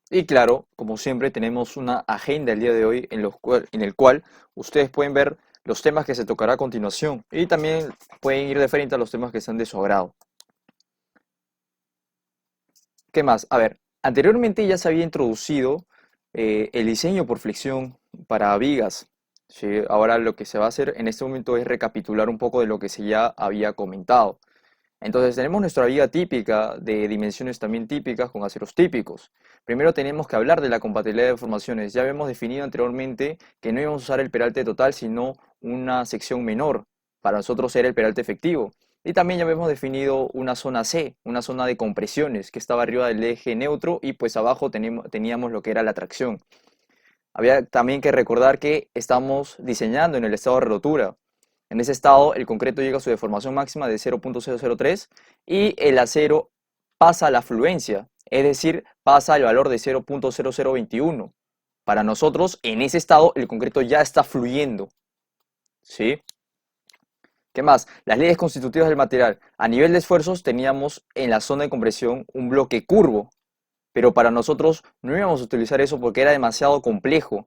Y claro, como siempre, tenemos una agenda el día de hoy en el cual ustedes pueden ver los temas que se tocará a continuación y también pueden ir de frente a los temas que sean de su agrado. ¿Qué más? A ver, anteriormente ya se había introducido el diseño por flexión para vigas. ¿Sí? Ahora lo que se va a hacer en este momento es recapitular un poco de lo que se ya había comentado. Entonces tenemos nuestra viga típica de dimensiones también típicas con aceros típicos. Primero tenemos que hablar de la compatibilidad de formaciones. Ya habíamos definido anteriormente que no íbamos a usar el peralte total, sino una sección menor. Para nosotros era el peralte efectivo. Y también ya habíamos definido una zona C, una zona de compresiones, que estaba arriba del eje neutro y pues abajo teníamos lo que era la tracción. Había también que recordar que estamos diseñando en el estado de rotura. En ese estado, el concreto llega a su deformación máxima de 0.003 y el acero pasa a la fluencia, es decir, pasa al valor de 0.0021. Para nosotros, en ese estado, el concreto ya está fluyendo. ¿Sí? ¿Qué más? Las leyes constitutivas del material. A nivel de esfuerzos, teníamos en la zona de compresión un bloque curvo, pero para nosotros no íbamos a utilizar eso porque era demasiado complejo.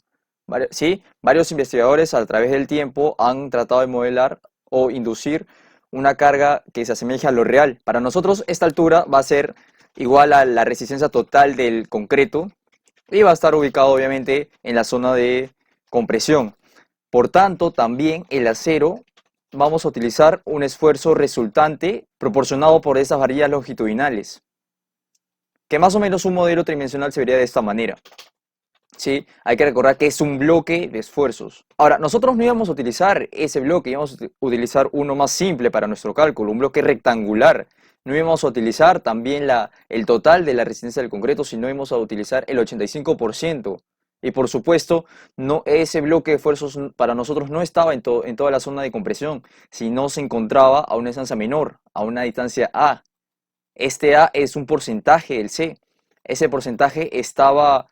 ¿Sí? Varios investigadores a través del tiempo han tratado de modelar o inducir una carga que se asemeje a lo real. Para nosotros esta altura va a ser igual a la resistencia total del concreto y va a estar ubicado obviamente en la zona de compresión. Por tanto, también el acero vamos a utilizar un esfuerzo resultante proporcionado por esas varillas longitudinales, que más o menos un modelo tridimensional se vería de esta manera. ¿Sí? Hay que recordar que es un bloque de esfuerzos. Ahora, nosotros no íbamos a utilizar ese bloque, íbamos a utilizar uno más simple para nuestro cálculo, un bloque rectangular. No íbamos a utilizar también el total de la resistencia del concreto, sino íbamos a utilizar el 85%. Y por supuesto, no, ese bloque de esfuerzos para nosotros no estaba en toda la zona de compresión, sino se encontraba a una distancia menor, a una distancia A. Este A es un porcentaje del C. Ese porcentaje estaba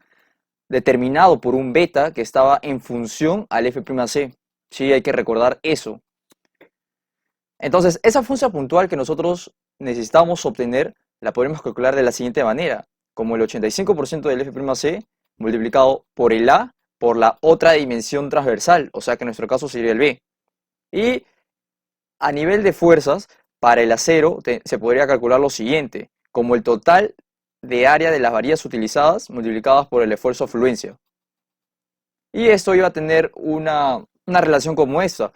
determinado por un beta que estaba en función al F'C. Sí, hay que recordar eso. Entonces, esa función puntual que nosotros necesitamos obtener la podemos calcular de la siguiente manera, como el 85% del F'C multiplicado por el A por la otra dimensión transversal, o sea que en nuestro caso sería el B. Y a nivel de fuerzas, para el acero se podría calcular lo siguiente, como el total de área de las varillas utilizadas multiplicadas por el esfuerzo de fluencia. Y esto iba a tener una relación como esta.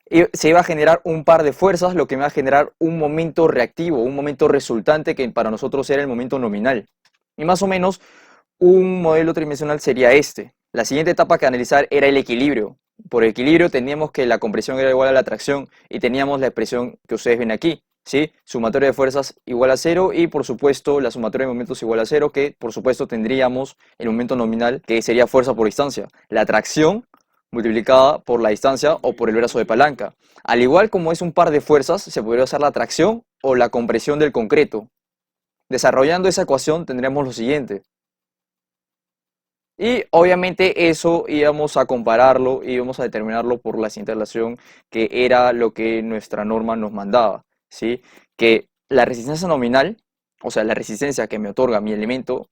Y se iba a generar un par de fuerzas, lo que me va a generar un momento reactivo, un momento resultante que para nosotros era el momento nominal. Y más o menos un modelo tridimensional sería este. La siguiente etapa que analizar era el equilibrio. Por equilibrio teníamos que la compresión era igual a la tracción y teníamos la expresión que ustedes ven aquí. ¿Sí? Sumatoria de fuerzas igual a cero y por supuesto la sumatoria de momentos igual a cero, que por supuesto tendríamos el momento nominal que sería fuerza por distancia. La tracción multiplicada por la distancia o por el brazo de palanca. Al igual como es un par de fuerzas, se podría usar la tracción o la compresión del concreto. Desarrollando esa ecuación tendremos lo siguiente. Y obviamente eso íbamos a compararlo, íbamos a determinarlo por la siguiente relación, que era lo que nuestra norma nos mandaba, ¿sí? Que la resistencia nominal, o sea, la resistencia que me otorga mi elemento,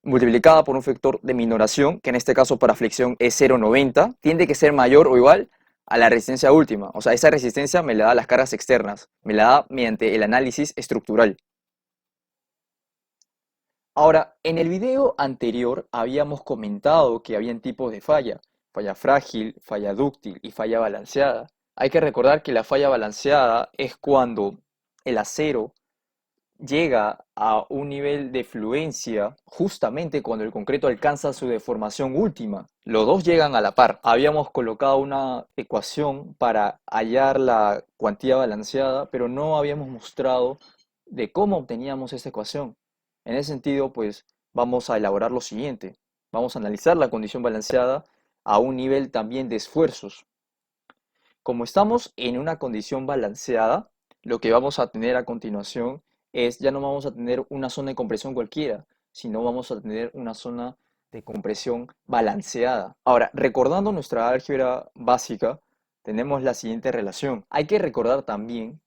multiplicada por un factor de minoración, que en este caso para flexión es 0,90, tiende que ser mayor o igual a la resistencia última. O sea, esa resistencia me la da las cargas externas, me la da mediante el análisis estructural. Ahora, en el video anterior habíamos comentado que habían tipos de falla: falla frágil, falla dúctil y falla balanceada. Hay que recordar que la falla balanceada es cuando el acero llega a un nivel de fluencia justamente cuando el concreto alcanza su deformación última. Los dos llegan a la par. Habíamos colocado una ecuación para hallar la cuantía balanceada, pero no habíamos mostrado de cómo obteníamos esa ecuación. En ese sentido, pues vamos a elaborar lo siguiente. Vamos a analizar la condición balanceada a un nivel también de esfuerzos. Como estamos en una condición balanceada, lo que vamos a tener a continuación es, ya no vamos a tener una zona de compresión cualquiera, sino vamos a tener una zona de compresión balanceada. Ahora, recordando nuestra álgebra básica, tenemos la siguiente relación. Hay que recordar también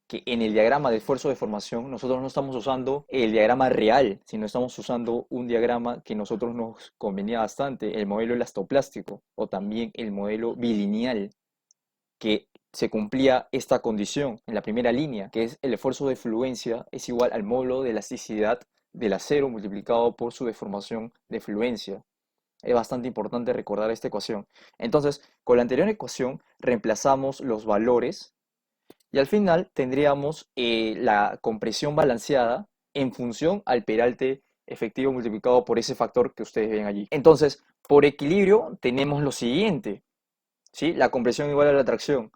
que en el diagrama de esfuerzo de formación nosotros no estamos usando el diagrama real, sino estamos usando un diagrama que a nosotros nos convenía bastante, el modelo elastoplástico o también el modelo bilineal, que se cumplía esta condición en la primera línea, que es el esfuerzo de fluencia es igual al módulo de elasticidad del acero multiplicado por su deformación de fluencia. Es bastante importante recordar esta ecuación. Entonces, con la anterior ecuación reemplazamos los valores y al final tendríamos la compresión balanceada en función al peralte efectivo multiplicado por ese factor que ustedes ven allí. Entonces, por equilibrio tenemos lo siguiente, ¿sí? La compresión igual a la tracción.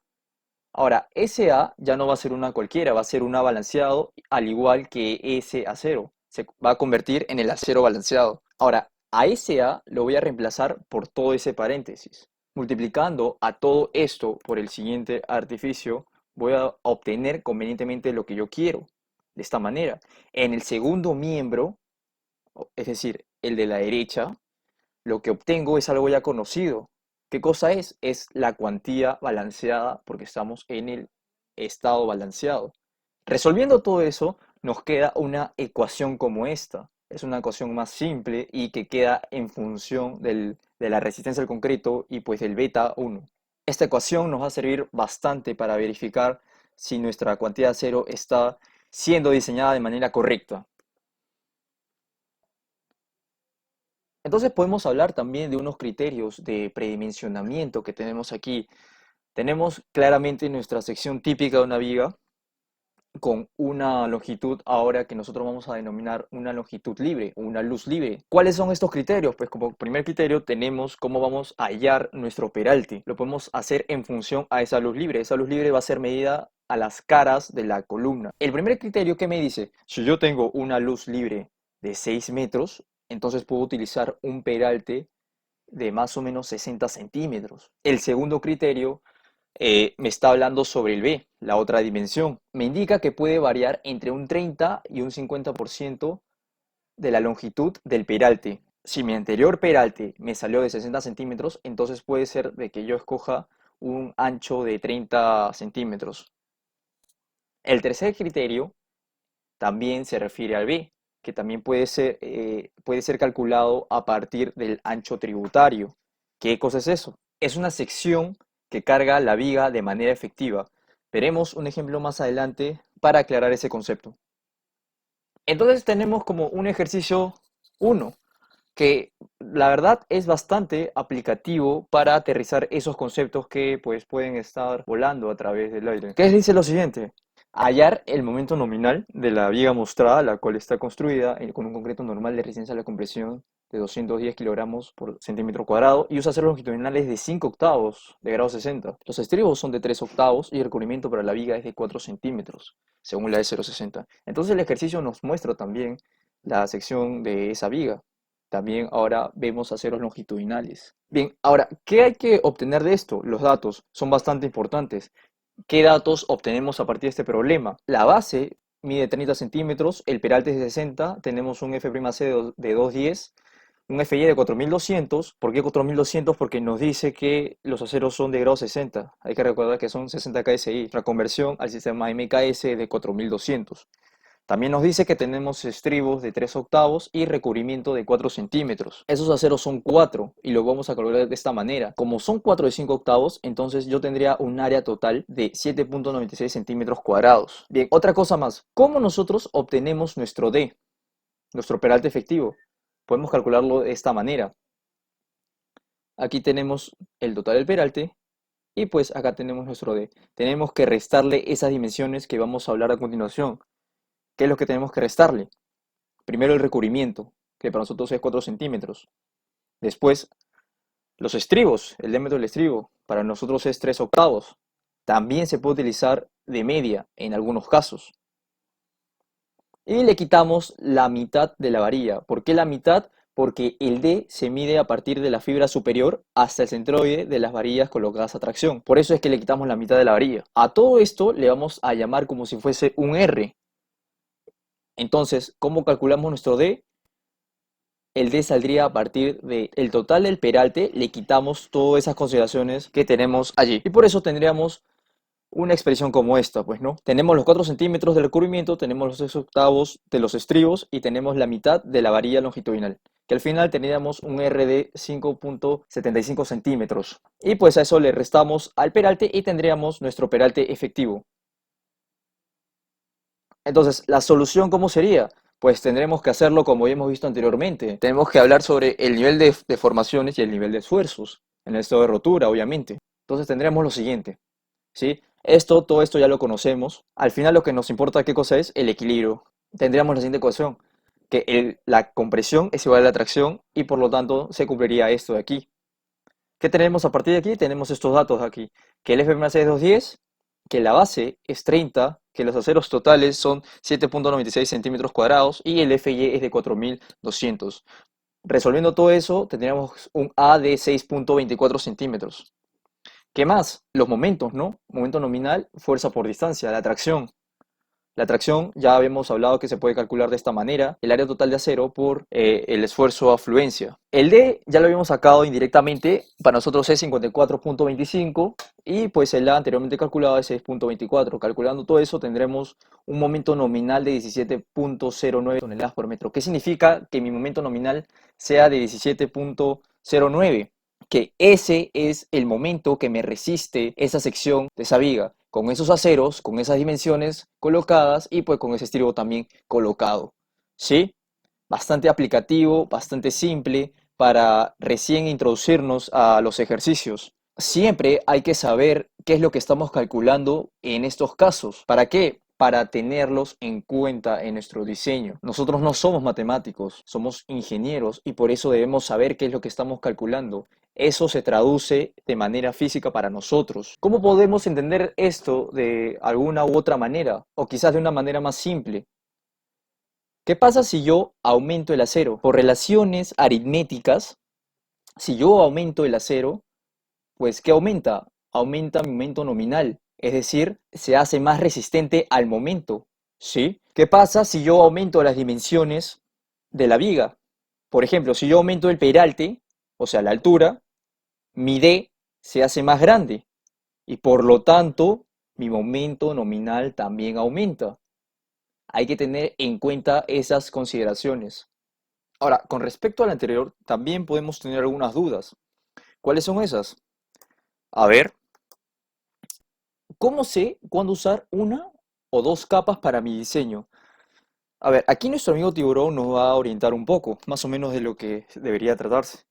Ahora, SA ya no va a ser una cualquiera, va a ser una balanceado al igual que ese acero. Se va a convertir en el acero balanceado. Ahora, a SA lo voy a reemplazar por todo ese paréntesis. Multiplicando a todo esto por el siguiente artificio, voy a obtener convenientemente lo que yo quiero. De esta manera, en el segundo miembro, es decir, el de la derecha, lo que obtengo es algo ya conocido. ¿Qué cosa es? Es la cuantía balanceada porque estamos en el estado balanceado. Resolviendo todo eso, nos queda una ecuación como esta. Es una ecuación más simple y que queda en función de la resistencia al concreto y pues del beta 1. Esta ecuación nos va a servir bastante para verificar si nuestra cuantía de acero está siendo diseñada de manera correcta. Entonces podemos hablar también de unos criterios de predimensionamiento que tenemos aquí. Tenemos claramente nuestra sección típica de una viga con una longitud ahora que nosotros vamos a denominar una longitud libre o una luz libre. ¿Cuáles son estos criterios? Pues como primer criterio tenemos cómo vamos a hallar nuestro peralte. Lo podemos hacer en función a esa luz libre. Esa luz libre va a ser medida a las caras de la columna. El primer criterio que me dice, si yo tengo una luz libre de 6 metros, entonces puedo utilizar un peralte de más o menos 60 centímetros. El segundo criterio me está hablando sobre el B, la otra dimensión. Me indica que puede variar entre un 30 y un 50% de la longitud del peralte. Si mi anterior peralte me salió de 60 centímetros, entonces puede ser de que yo escoja un ancho de 30 centímetros. El tercer criterio también se refiere al B, que también puede ser calculado a partir del ancho tributario. ¿Qué cosa es eso? Es una sección que carga la viga de manera efectiva. Veremos un ejemplo más adelante para aclarar ese concepto. Entonces tenemos como un ejercicio 1, que la verdad es bastante aplicativo para aterrizar esos conceptos que pues pueden estar volando a través del aire. ¿Qué dice lo siguiente? Hallar el momento nominal de la viga mostrada, la cual está construida con un concreto normal de resistencia a la compresión de 210 kilogramos por centímetro cuadrado y usa aceros longitudinales de 5 octavos de grado 60. Los estribos son de 3 octavos y el recubrimiento para la viga es de 4 centímetros, según la E060. Entonces el ejercicio nos muestra también la sección de esa viga. También ahora vemos aceros longitudinales. Bien, ahora, ¿qué hay que obtener de esto? Los datos son bastante importantes. ¿Qué datos obtenemos a partir de este problema? La base mide 30 centímetros, el peralte es de 60, tenemos un F'C de 210, un FY de 4200. ¿Por qué 4200? Porque nos dice que los aceros son de grado 60. Hay que recordar que son 60 KSI. La conversión al sistema MKS de 4200. También nos dice que tenemos estribos de 3 octavos y recubrimiento de 4 centímetros. Esos aceros son 4 y lo vamos a calcular de esta manera. Como son 4 de 5 octavos, entonces yo tendría un área total de 7.96 centímetros cuadrados. Bien, otra cosa más. ¿Cómo nosotros obtenemos nuestro D, nuestro peralte efectivo? Podemos calcularlo de esta manera. Aquí tenemos el total del peralte y pues acá tenemos nuestro D. Tenemos que restarle esas dimensiones que vamos a hablar a continuación. ¿Qué es lo que tenemos que restarle? Primero el recubrimiento, que para nosotros es 4 centímetros. Después, los estribos, el diámetro del estribo, para nosotros es 3 octavos. También se puede utilizar de media en algunos casos. Y le quitamos la mitad de la varilla. ¿Por qué la mitad? Porque el D se mide a partir de la fibra superior hasta el centroide de las varillas colocadas a tracción. Por eso es que le quitamos la mitad de la varilla. A todo esto le vamos a llamar como si fuese un R. Entonces, ¿cómo calculamos nuestro D? El D saldría a partir del total del peralte, le quitamos todas esas consideraciones que tenemos allí. Y por eso tendríamos una expresión como esta, pues, ¿no? Tenemos los 4 centímetros del recubrimiento, tenemos los 6 octavos de los estribos y tenemos la mitad de la varilla longitudinal, que al final teníamos un R de 5,75 centímetros. Y pues a eso le restamos al peralte y tendríamos nuestro peralte efectivo. Entonces, ¿la solución cómo sería? Pues tendremos que hacerlo como ya hemos visto anteriormente. Tenemos que hablar sobre el nivel de deformaciones y el nivel de esfuerzos, en el estado de rotura, obviamente. Entonces tendremos lo siguiente, ¿sí? Todo esto ya lo conocemos. Al final lo que nos importa, ¿qué cosa es? El equilibrio. Tendríamos la siguiente ecuación, que la compresión es igual a la tracción y por lo tanto se cumpliría esto de aquí. ¿Qué tenemos a partir de aquí? Tenemos estos datos de aquí, que el F más es 210, que la base es 30, que los aceros totales son 7,96 centímetros cuadrados y el FY es de 4.200. Resolviendo todo eso, tendríamos un A de 6,24 centímetros. ¿Qué más? Los momentos, ¿no? Momento nominal, fuerza por distancia, la tracción. La tracción ya habíamos hablado que se puede calcular de esta manera, el área total de acero por el esfuerzo a afluencia. El D ya lo habíamos sacado indirectamente, para nosotros es 54,25 y pues el A anteriormente calculado es 6,24. Calculando todo eso tendremos un momento nominal de 17,09 toneladas por metro. ¿Qué significa que mi momento nominal sea de 17,09? Que ese es el momento que me resiste esa sección de esa viga, con esos aceros, con esas dimensiones colocadas y pues con ese estribo también colocado. ¿Sí? Bastante aplicativo, bastante simple para recién introducirnos a los ejercicios. Siempre hay que saber qué es lo que estamos calculando en estos casos. ¿Para qué? Para tenerlos en cuenta en nuestro diseño. Nosotros no somos matemáticos, somos ingenieros y por eso debemos saber qué es lo que estamos calculando. Eso se traduce de manera física para nosotros. ¿Cómo podemos entender esto de alguna u otra manera? O quizás de una manera más simple. ¿Qué pasa si yo aumento el acero? Por relaciones aritméticas, si yo aumento el acero, pues ¿qué aumenta? Aumenta mi momento nominal, es decir, se hace más resistente al momento, ¿sí? ¿Qué pasa si yo aumento las dimensiones de la viga? Por ejemplo, si yo aumento el peralte, o sea, la altura, mi D se hace más grande y por lo tanto mi momento nominal también aumenta. Hay que tener en cuenta esas consideraciones. Ahora, con respecto al anterior, también podemos tener algunas dudas. ¿Cuáles son esas? A ver, ¿cómo sé cuándo usar una o dos capas para mi diseño? A ver, aquí nuestro amigo Tiburón nos va a orientar un poco, más o menos de lo que debería tratarse.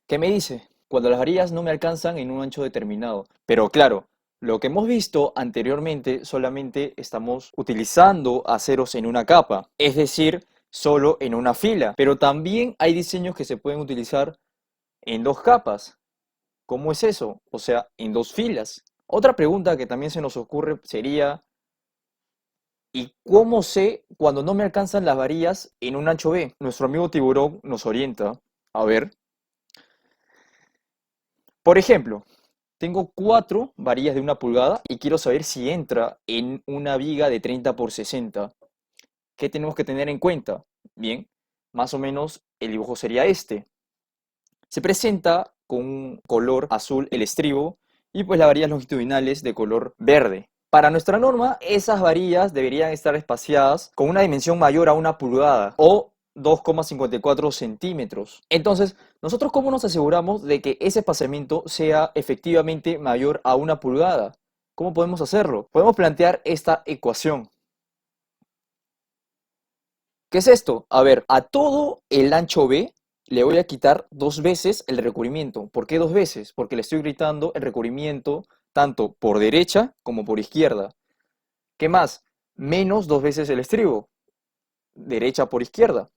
¿Qué me dice? Cuando las varillas no me alcanzan en un ancho determinado. Pero claro, lo que hemos visto anteriormente solamente estamos utilizando aceros en una capa, es decir, solo en una fila. Pero también hay diseños que se pueden utilizar en dos capas. ¿Cómo es eso? O sea, en dos filas. Otra pregunta que también se nos ocurre sería, ¿y cómo sé cuando no me alcanzan las varillas en un ancho B? Nuestro amigo Tiburón nos orienta. A ver, por ejemplo, tengo cuatro varillas de 1 pulgada y quiero saber si entra en una viga de 30 por 60. ¿Qué tenemos que tener en cuenta? Bien, más o menos el dibujo sería este. Se presenta con un color azul el estribo y pues las varillas longitudinales de color verde. Para nuestra norma, esas varillas deberían estar espaciadas con una dimensión mayor a 1 pulgada o 2,54 centímetros. Entonces, ¿nosotros cómo nos aseguramos de que ese espaciamiento sea efectivamente mayor a 1 pulgada? ¿Cómo podemos hacerlo? Podemos plantear esta ecuación. ¿Qué es esto? A ver, a todo el ancho B le voy a quitar 2 veces el recubrimiento. ¿Por qué 2 veces? Porque le estoy gritando el recubrimiento tanto por derecha como por izquierda. ¿Qué más? Menos 2 veces el estribo, derecha por izquierda.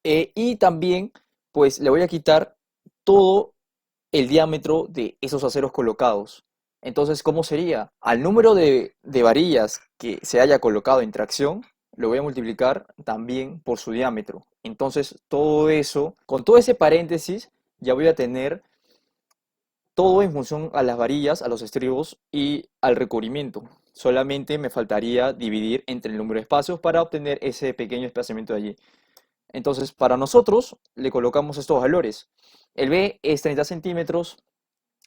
Y también, pues le voy a quitar todo el diámetro de esos aceros colocados. Entonces, ¿cómo sería? Al número de varillas que se haya colocado en tracción, lo voy a multiplicar también por su diámetro. Entonces, todo eso, con todo ese paréntesis, ya voy a tener todo en función a las varillas, a los estribos y al recubrimiento. Solamente me faltaría dividir entre el número de espacios para obtener ese pequeño espaciamiento de allí. Entonces, para nosotros le colocamos estos valores. El B es 30 centímetros,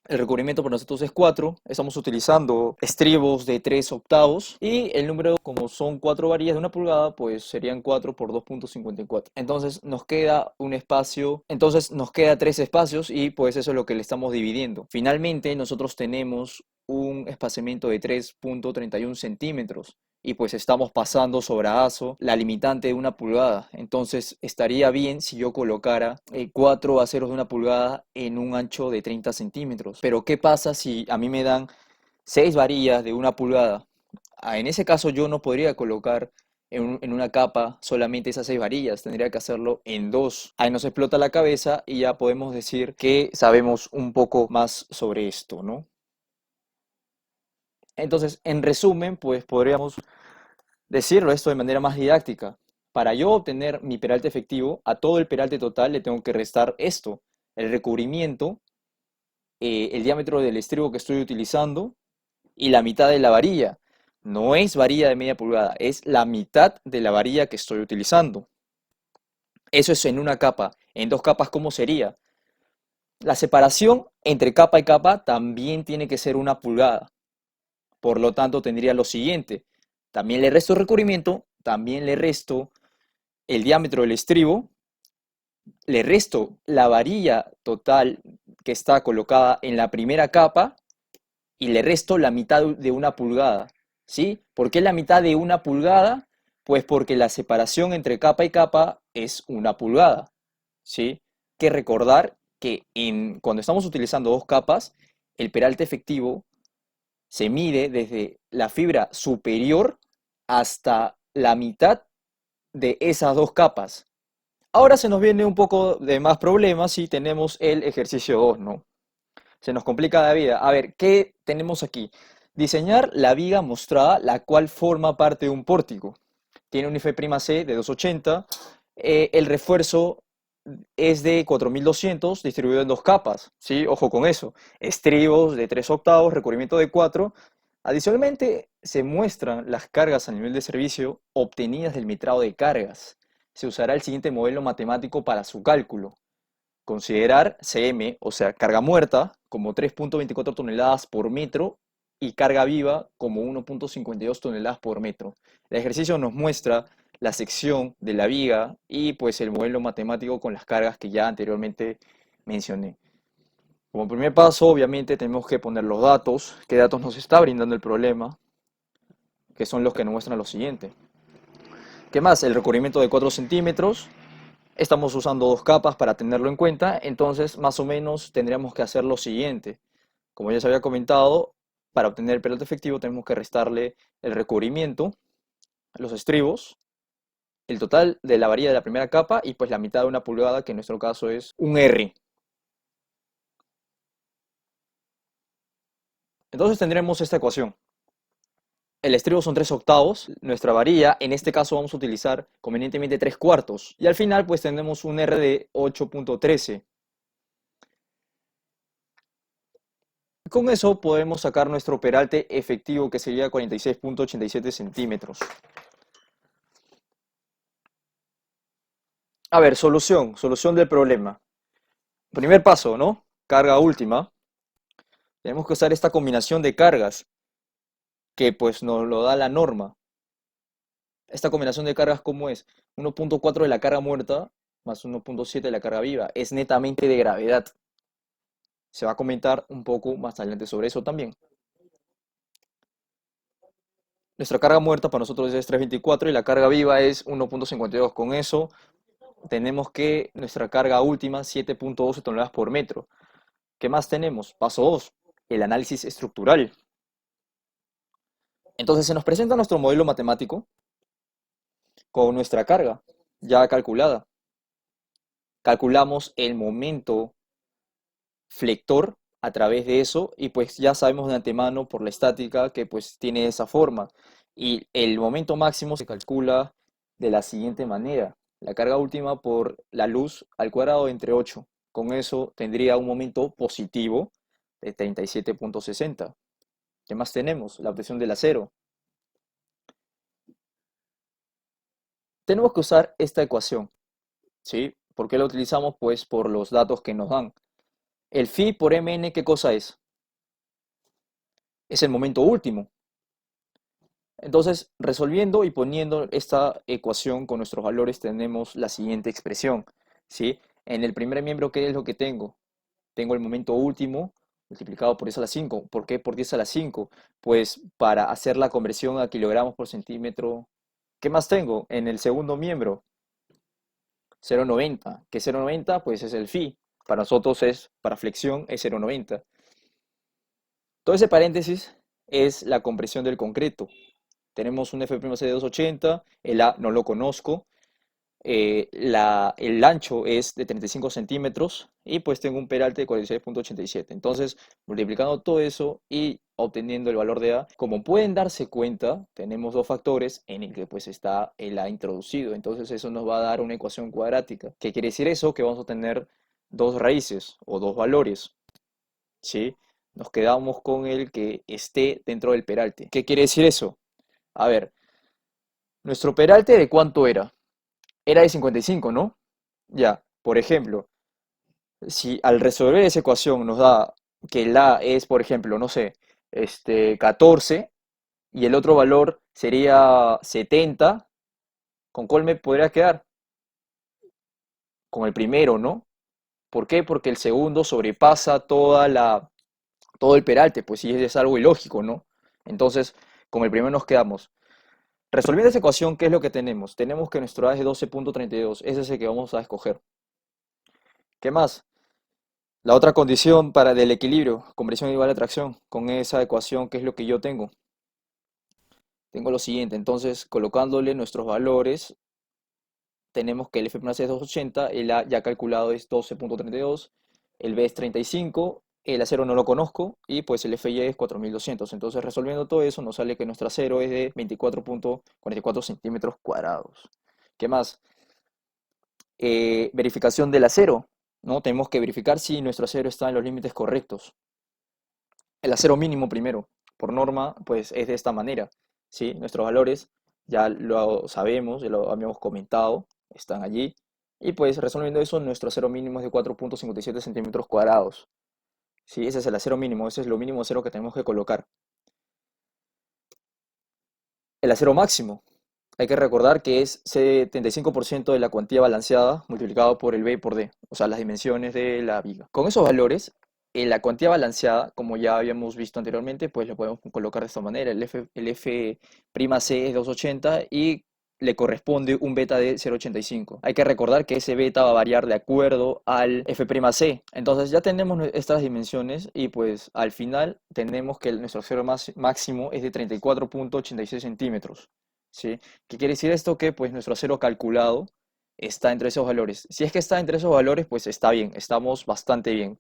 El recubrimiento para nosotros es 4. Estamos utilizando estribos de 3 octavos. Y el número, como son 4 varillas de 1 pulgada, pues serían 4 por 2,54. Entonces nos queda un espacio. Entonces nos queda 3 espacios y pues eso es lo que le estamos dividiendo. Finalmente nosotros tenemos un espaciamiento de 3,31 centímetros. Y pues estamos pasando sobre ASO la limitante de 1 pulgada. Entonces estaría bien si yo colocara 4 aceros de 1 pulgada en un ancho de 30 centímetros. Pero ¿qué pasa si a mí me dan 6 varillas de 1 pulgada? En ese caso yo no podría colocar en una capa solamente esas 6 varillas, tendría que hacerlo en dos. Ahí nos explota la cabeza y ya podemos decir que sabemos un poco más sobre esto, ¿no? Entonces, en resumen, pues podríamos decirlo esto de manera más didáctica. Para yo obtener mi peralte efectivo, a todo el peralte total le tengo que restar esto, el recubrimiento, el diámetro del estribo que estoy utilizando y la mitad de la varilla. No es varilla de media pulgada, es la mitad de la varilla que estoy utilizando. Eso es en una capa. En dos capas, ¿cómo sería? La separación entre capa y capa también tiene que ser 1 pulgada. Por lo tanto, tendría lo siguiente. También le resto recubrimiento, también le resto el diámetro del estribo, le resto la varilla total que está colocada en la primera capa y le resto la mitad de 1 pulgada. ¿Sí? ¿Por qué la mitad de 1 pulgada? Pues porque la separación entre capa y capa es 1 pulgada. ¿Sí? Que recordar que cuando estamos utilizando dos capas, el peralte efectivo se mide desde la fibra superior hasta la mitad de esas dos capas. Ahora se nos viene un poco de más problemas si tenemos el ejercicio 2, ¿no? Se nos complica la vida. A ver, ¿qué tenemos aquí? Diseñar la viga mostrada, la cual forma parte de un pórtico. Tiene un F'C de 280. El refuerzo es de 4200 distribuido en dos capas, ¿sí? Ojo con eso. Estribos de 3 octavos, recubrimiento de 4. Adicionalmente, se muestran las cargas a nivel de servicio obtenidas del metrado de cargas. Se usará el siguiente modelo matemático para su cálculo. Considerar CM, o sea, carga muerta, como 3,24 toneladas por metro y carga viva como 1,52 toneladas por metro. El ejercicio nos muestra la sección de la viga y pues el modelo matemático con las cargas que ya anteriormente mencioné. Como primer paso, obviamente tenemos que poner los datos, qué datos nos está brindando el problema, que son los que nos muestran lo siguiente. ¿Qué más? El recubrimiento de 4 centímetros. Estamos usando dos capas para tenerlo en cuenta, entonces más o menos tendríamos que hacer lo siguiente. Como ya se había comentado, para obtener el peralte efectivo tenemos que restarle el recubrimiento, los estribos, el total de la varilla de la primera capa y pues la mitad de 1 pulgada, que en nuestro caso es un R. Entonces tendremos esta ecuación. El estribo son 3 octavos, nuestra varilla, en este caso vamos a utilizar convenientemente 3 cuartos. Y al final pues tenemos un R de 8,13. Con eso podemos sacar nuestro peralte efectivo, que sería 46,87 centímetros. A ver, solución del problema. Primer paso, ¿no? Carga última. Tenemos que usar esta combinación de cargas que pues nos lo da la norma. Esta combinación de cargas, ¿cómo es? 1,4 de la carga muerta más 1,7 de la carga viva. Es netamente de gravedad. Se va a comentar un poco más adelante sobre eso también. Nuestra carga muerta para nosotros es 3,24 y la carga viva es 1,52. Con eso tenemos que nuestra carga última 7,12 toneladas por metro. ¿Qué más tenemos? Paso 2, el análisis estructural. Entonces se nos presenta nuestro modelo matemático con nuestra carga ya calculada. Calculamos el momento flector a través de eso y pues ya sabemos de antemano por la estática que pues tiene esa forma. Y el momento máximo se calcula de la siguiente manera. La carga última por la luz al cuadrado entre 8. Con eso tendría un momento positivo de 37,60. ¿Qué más tenemos? La obtención del acero. Tenemos que usar esta ecuación, ¿sí? ¿Por qué la utilizamos? Pues por los datos que nos dan. El phi por mn, ¿qué cosa es? Es el momento último. Entonces, resolviendo y poniendo esta ecuación con nuestros valores, tenemos la siguiente expresión, ¿sí? En el primer miembro, ¿qué es lo que tengo? Tengo el momento último multiplicado por 10 a la 5. ¿Por qué por 10 a la 5? Pues para hacer la conversión a kilogramos por centímetro. ¿Qué más tengo? En el segundo miembro, 0,90. ¿Qué es 0,90? Pues es el phi. Para nosotros para flexión es 0,90. Todo ese paréntesis es la compresión del concreto. Tenemos un F'C de 280, el A no lo conozco, el ancho es de 35 centímetros y pues tengo un peralte de 46,87. Entonces, multiplicando todo eso y obteniendo el valor de A, como pueden darse cuenta, tenemos dos factores en el que pues está el A introducido. Entonces eso nos va a dar una ecuación cuadrática. ¿Qué quiere decir eso? Que vamos a tener dos raíces o dos valores, ¿sí? Nos quedamos con el que esté dentro del peralte. ¿Qué quiere decir eso? A ver, nuestro peralte ¿de cuánto era? Era de 55, ¿no? Ya, por ejemplo, si al resolver esa ecuación nos da que la es, por ejemplo, no sé, 14 y el otro valor sería 70, ¿con cuál me podría quedar? Con el primero, ¿no? ¿Por qué? Porque el segundo sobrepasa todo el peralte, pues sí, es algo ilógico, ¿no? Entonces, con el primero nos quedamos. Resolviendo esa ecuación, ¿qué es lo que tenemos? Tenemos que nuestro A es 12,32, ese es el que vamos a escoger. ¿Qué más? La otra condición para del equilibrio, compresión igual a tracción, con esa ecuación, ¿qué es lo que yo tengo? Tengo lo siguiente, entonces colocándole nuestros valores, tenemos que el F más es 280, el A ya calculado es 12,32, el B es 35, el acero no lo conozco y pues el FY es 4200. Entonces resolviendo todo eso nos sale que nuestro acero es de 24,44 centímetros cuadrados. ¿Qué más? Verificación del acero, ¿no? Tenemos que verificar si nuestro acero está en los límites correctos. El acero mínimo primero, por norma, pues es de esta manera, ¿sí? Nuestros valores ya lo sabemos, ya lo habíamos comentado, están allí. Y pues resolviendo eso, nuestro acero mínimo es de 4,57 centímetros cuadrados, ¿sí? Ese es el acero mínimo, ese es lo mínimo acero que tenemos que colocar. El acero máximo, hay que recordar que es 75% de la cuantía balanceada multiplicado por el B por D, o sea, las dimensiones de la viga. Con esos valores, en la cuantía balanceada, como ya habíamos visto anteriormente, pues lo podemos colocar de esta manera. El F' C es 280 y le corresponde un beta de 0,85. Hay que recordar que ese beta va a variar de acuerdo al F' C. Entonces ya tenemos estas dimensiones y pues al final tenemos que nuestro acero máximo es de 34,86 centímetros. ¿Sí? ¿Qué quiere decir esto? Que pues nuestro acero calculado está entre esos valores. Si es que está entre esos valores, pues está bien, estamos bastante bien.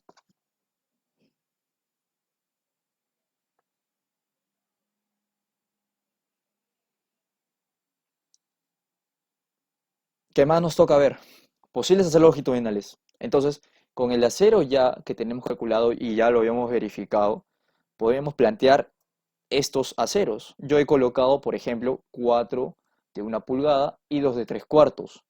¿Qué más nos toca ver? Posibles aceros longitudinales. Entonces, con el acero ya que tenemos calculado y ya lo habíamos verificado, podemos plantear estos aceros. Yo he colocado, por ejemplo, 4 de 1 pulgada y 2 de 3/4.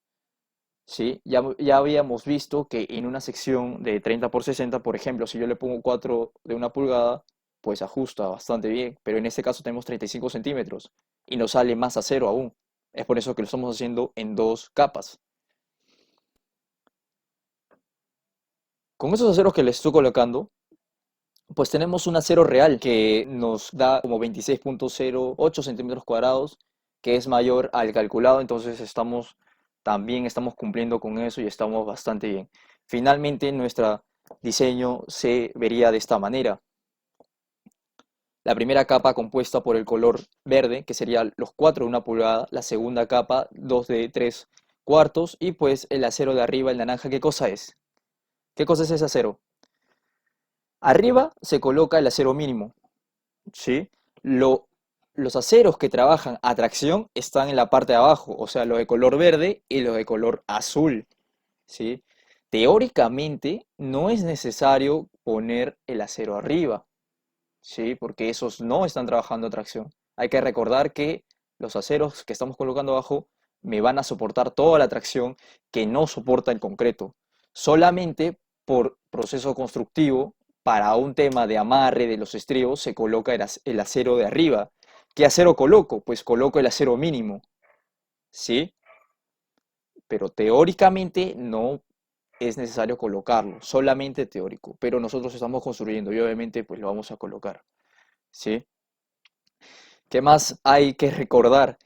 ¿Sí? Ya habíamos visto que en una sección de 30 por 60, por ejemplo, si yo le pongo 4 de 1 pulgada, pues ajusta bastante bien, pero en este caso tenemos 35 centímetros y nos sale más acero aún. Es por eso que lo estamos haciendo en dos capas. Con esos aceros que les estoy colocando, pues tenemos un acero real que nos da como 26,08 centímetros cuadrados, que es mayor al calculado, entonces también estamos cumpliendo con eso y estamos bastante bien. Finalmente, nuestro diseño se vería de esta manera. La primera capa compuesta por el color verde, que sería los 4 de 1 pulgada, la segunda capa 2 de 3/4 y pues el acero de arriba, el naranja, ¿qué cosa es? ¿Qué cosa es ese acero? Arriba se coloca el acero mínimo, ¿sí? Lo- los aceros que trabajan a tracción están en la parte de abajo, o sea, los de color verde y los de color azul, ¿sí? Teóricamente no es necesario poner el acero arriba, ¿sí? Porque esos no están trabajando a tracción. Hay que recordar que los aceros que estamos colocando abajo me van a soportar toda la tracción que no soporta el concreto. Solamente por proceso constructivo, para un tema de amarre de los estribos, se coloca el acero de arriba. ¿Qué acero coloco? Pues coloco el acero mínimo, ¿sí? Pero teóricamente no es necesario colocarlo, solamente teórico, pero nosotros estamos construyendo y obviamente pues lo vamos a colocar, ¿sí? ¿Qué más hay que recordar?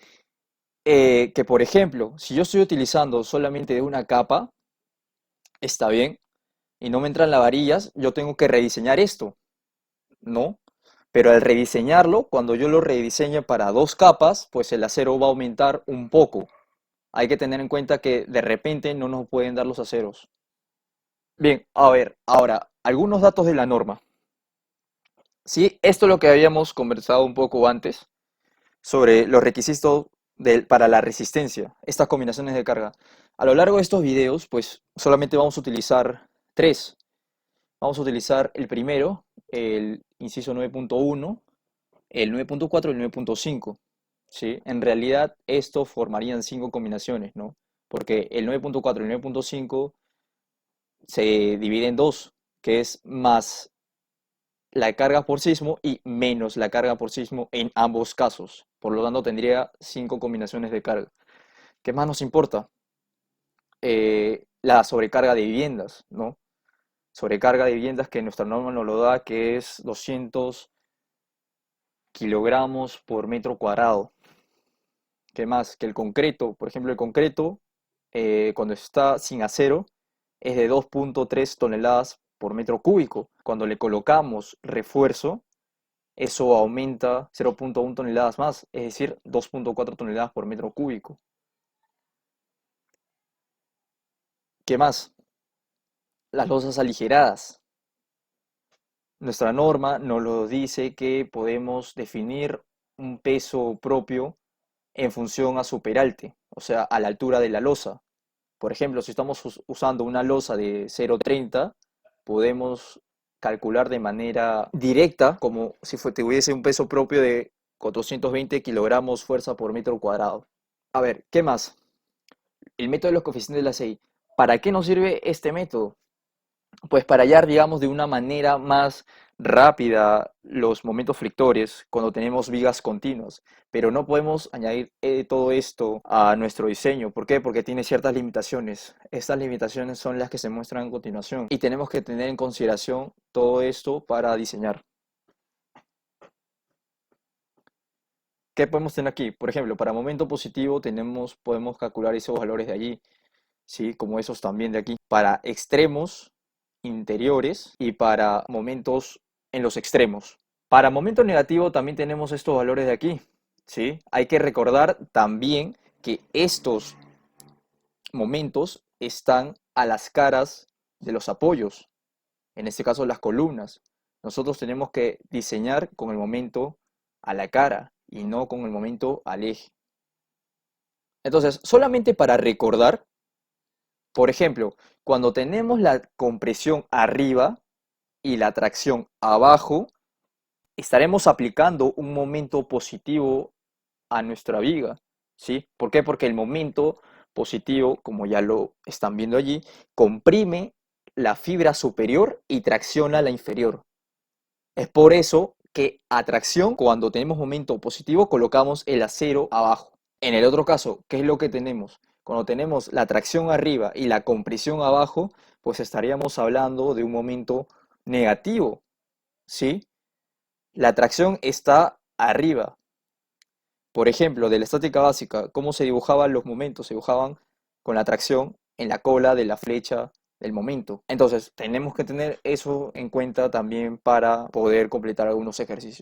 Que por ejemplo, si yo estoy utilizando solamente de una capa, está bien, y no me entran las varillas, yo tengo que rediseñar esto, ¿no? Pero al rediseñarlo, cuando yo lo rediseñe para dos capas, pues el acero va a aumentar un poco. Hay que tener en cuenta que de repente no nos pueden dar los aceros. Bien, a ver, ahora, algunos datos de la norma. Sí, esto es lo que habíamos conversado un poco antes sobre los requisitos para la resistencia, estas combinaciones de carga. A lo largo de estos videos, pues solamente vamos a utilizar tres. Vamos a utilizar el primero, el inciso 9.1, el 9.4 y el 9.5. ¿Sí? En realidad, esto formarían cinco combinaciones, ¿no? Porque el 9.4 y el 9.5 se dividen en dos, que es más la carga por sismo y menos la carga por sismo en ambos casos. Por lo tanto, tendría cinco combinaciones de carga. ¿Qué más nos importa? La sobrecarga de viviendas, ¿no? Sobrecarga de viviendas que nuestra norma nos lo da, que es 200 kilogramos por metro cuadrado. ¿Qué más? Que el concreto, por ejemplo, el concreto, cuando está sin acero, es de 2.3 toneladas por metro cúbico. Cuando le colocamos refuerzo, eso aumenta 0.1 toneladas más, es decir, 2.4 toneladas por metro cúbico. ¿Qué más? Las losas aligeradas. Nuestra norma nos lo dice que podemos definir un peso propio en función a su peralte, o sea, a la altura de la losa. Por ejemplo, si estamos usando una losa de 0.30, podemos calcular de manera directa como si tuviese un peso propio de 420 kilogramos fuerza por metro cuadrado. A ver, ¿qué más? El método de los coeficientes de la SEI. ¿Para qué nos sirve este método? Pues para hallar, digamos, de una manera más rápida los momentos frictores cuando tenemos vigas continuas, pero no podemos añadir todo esto a nuestro diseño. ¿Por qué? Porque tiene ciertas limitaciones. Estas limitaciones son las que se muestran a continuación y tenemos que tener en consideración todo esto para diseñar. ¿Qué podemos tener aquí? Por ejemplo, para momento positivo podemos calcular esos valores de allí, ¿sí? Como esos también de aquí. Para extremos interiores y para momentos en los extremos. Para momento negativo también tenemos estos valores de aquí, ¿sí? Hay que recordar también que estos momentos están a las caras de los apoyos, en este caso las columnas. Nosotros tenemos que diseñar con el momento a la cara y no con el momento al eje. Entonces, solamente para recordar, por ejemplo, cuando tenemos la compresión arriba y la tracción abajo, estaremos aplicando un momento positivo a nuestra viga, ¿sí? ¿Por qué? Porque el momento positivo, como ya lo están viendo allí, comprime la fibra superior y tracciona la inferior. Es por eso que a tracción, cuando tenemos momento positivo, colocamos el acero abajo. En el otro caso, ¿qué es lo que tenemos? Cuando tenemos la tracción arriba y la compresión abajo, pues estaríamos hablando de un momento negativo, ¿sí? La tracción está arriba. Por ejemplo, de la estática básica, ¿cómo se dibujaban los momentos? Se dibujaban con la tracción en la cola de la flecha del momento. Entonces, tenemos que tener eso en cuenta también para poder completar algunos ejercicios.